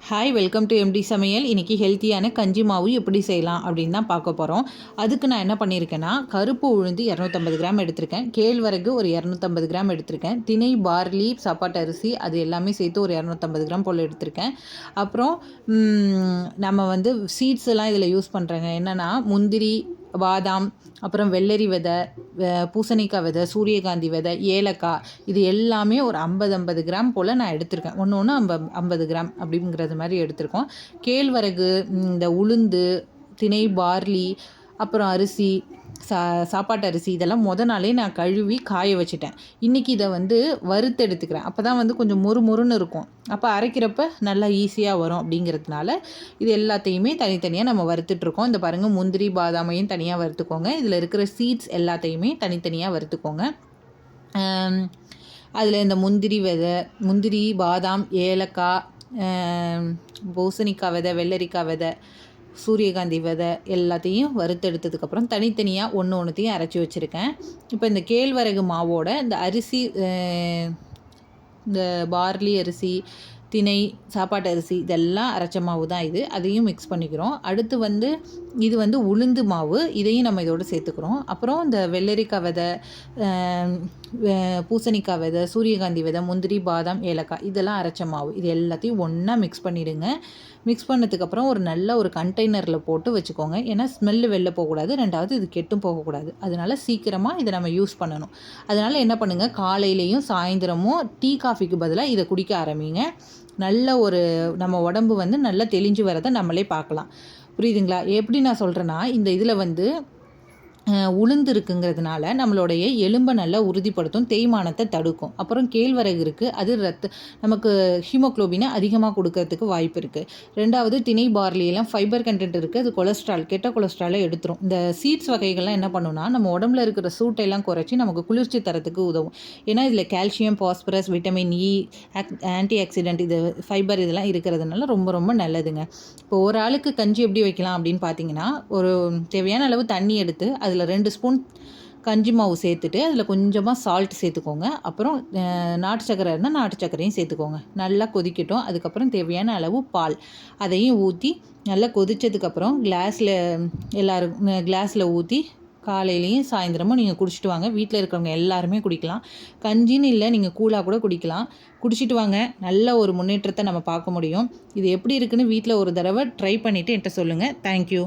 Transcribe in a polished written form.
Hi, welcome to empty சமையல். இன்றைக்கி ஹெல்த்தியான கஞ்சி மாவு எப்படி செய்யலாம் அப்படின்னு தான் பார்க்க போகிறோம். அதுக்கு நான் என்ன பண்ணியிருக்கேன்னா, கருப்பு உளுந்து 250 கிராம் எடுத்திருக்கேன், கேழ்வரகு ஒரு 250 கிராம் எடுத்திருக்கேன், திணை, பார்லி, சாப்பாட்டு அரிசி அது எல்லாமே சேர்த்து ஒரு 250 கிராம் போல் எடுத்திருக்கேன். அப்புறம் நம்ம சீட்ஸ் எல்லாம் இதில் யூஸ் பண்ணுறேங்க. என்னென்னா முந்திரி, பாதாம், அப்புறம் வெள்ளரி விதை, பூசணிக்காய் விதை, சூரியகாந்தி விதை, ஏலக்காய், இது எல்லாமே ஒரு 50 கிராம் போல் நான் எடுத்திருக்கேன். ஒன்று 50 கிராம் அப்படிங்கிறது மாதிரி எடுத்திருக்கோம். கேழ்வரகு, இந்த உளுந்து, திணை, பார்லி, அப்புறம் அரிசி, சாப்பாட்டு அரிசி இதெல்லாம் நாளே நான் கழுவி காய வச்சுட்டேன். இன்றைக்கி இதை வறுத்து எடுத்துக்கிறேன். அப்போ தான் கொஞ்சம் மொறுன்னு இருக்கும். அப்போ அரைக்கிறப்ப நல்லா ஈஸியாக வரும் அப்படிங்கிறதுனால இது எல்லாத்தையுமே தனித்தனியாக நம்ம வறுத்துட்ருக்கோம். இந்த பாருங்கள், முந்திரி, பாதாமையும் தனியாக வறுத்துக்கோங்க. இதில் இருக்கிற சீட்ஸ் எல்லாத்தையுமே தனித்தனியாக வறுத்துக்கோங்க. அதில் இந்த முந்திரி, பாதாம், ஏலக்காய், பூசணிக்காய் விதை, வெள்ளரிக்காய் விதை, சூரியகாந்தி விதை எல்லாத்தையும் வறுத்தெடுத்ததுக்கப்புறம் தனித்தனியாக ஒன்றுத்தையும் அரைச்சி வச்சுருக்கேன். இப்போ இந்த கேழ்வரகு மாவோட இந்த அரிசி, இந்த பார்லி அரிசி, திணை, சாப்பாட்டு அரிசி இதெல்லாம் அரைச்ச மாவு தான் இது. அதையும் மிக்ஸ் பண்ணிக்கிறோம். அடுத்து இது உளுந்து மாவு, இதையும் நம்ம இதோடு சேர்த்துக்கிறோம். அப்புறம் இந்த வெள்ளரிக்காய் விதை, பூசணிக்காய் விதை, சூரியகாந்தி விதை, முந்திரி, பாதாம், ஏலக்காய் இதெல்லாம் அரைச்ச மாவு. இது எல்லாத்தையும் ஒன்றா மிக்ஸ் பண்ணிவிடுங்க. மிக்ஸ் பண்ணதுக்கப்புறம் ஒரு நல்ல ஒரு கண்டெய்னரில் போட்டு வச்சுக்கோங்க. ஏன்னா ஸ்மெல்லு வெளில போகக்கூடாது, ரெண்டாவது இது கெட்டும் போகக்கூடாது. அதனால் சீக்கிரமாக இதை நம்ம யூஸ் பண்ணணும். அதனால் என்ன பண்ணுங்கள், காலையிலையும் சாயந்தரமும் டீ காஃபிக்கு பதிலாக இதை குடிக்க ஆரம்பிங்க. நல்ல ஒரு நம்ம உடம்பு நல்லா தெளிஞ்சு வரதை நம்மளே பார்க்கலாம். புரியுதுங்களா? எப்படி நான் சொல்கிறேன்னா, இந்த இதில் உளுந்து இருக்குங்கிறதுனால நம்மளுடைய எலும்பை நல்லா உறுதிப்படுத்தும், தேய்மானத்தை தடுக்கும். அப்புறம் கேழ்வரகு இருக்குது, அது நமக்கு ஹீமோக்ளோபினை அதிகமாக கொடுக்கறதுக்கு வாய்ப்பு இருக்குது. ரெண்டாவது திணை, பார்லியெல்லாம் ஃபைபர் கண்டென்ட் இருக்குது, அது கொலஸ்ட்ரால், கெட்ட கொலஸ்ட்ராலை எடுத்துரும். இந்த சீட்ஸ் வகைகள்லாம் என்ன பண்ணுன்னா, நம்ம உடம்புல இருக்கிற சூட்டையெல்லாம் குறைச்சி நமக்கு குளிர்ச்சி தரத்துக்கு உதவும். ஏன்னா இதில் calcium, phosphorus, vitamin E, anti accident, இது ஃபைபர் இதெல்லாம் இருக்கிறதுனால ரொம்ப ரொம்ப நல்லதுங்க. இப்போ ஒரு ஆளுக்கு கஞ்சி எப்படி வைக்கலாம் அப்படின்னு பார்த்தீங்கன்னா, ஒரு தேவையான அளவு தண்ணி எடுத்து அதில் 2 ஸ்பூன் கஞ்சி மாவு சேர்த்துட்டு அதில் கொஞ்சமாக சால்ட் சேர்த்துக்கோங்க. அப்புறம் நாட்டு சர்க்கரை இருந்தால் நாட்டு சர்க்கரையும் சேர்த்துக்கோங்க. நல்லா கொதிக்கட்டும். அதுக்கப்புறம் தேவையான அளவு பால் அதையும் ஊற்றி நல்லா கொதித்ததுக்கப்புறம் கிளாஸில் ஊற்றி காலையிலையும் சாயந்தரமும் நீங்கள் குடிச்சிட்டு வாங்க. வீட்டில் இருக்கிறவங்க எல்லாருமே குடிக்கலாம். கஞ்சின்னு இல்லை, நீங்கள் கூழாக கூட குடிக்கலாம். குடிச்சிட்டு வாங்க, நல்ல ஒரு முன்னேற்றத்தை நம்ம பார்க்க முடியும். இது எப்படி இருக்குன்னு வீட்டில் ஒரு தடவை ட்ரை பண்ணிவிட்டு என்கிட்ட சொல்லுங்கள். தேங்க்யூ.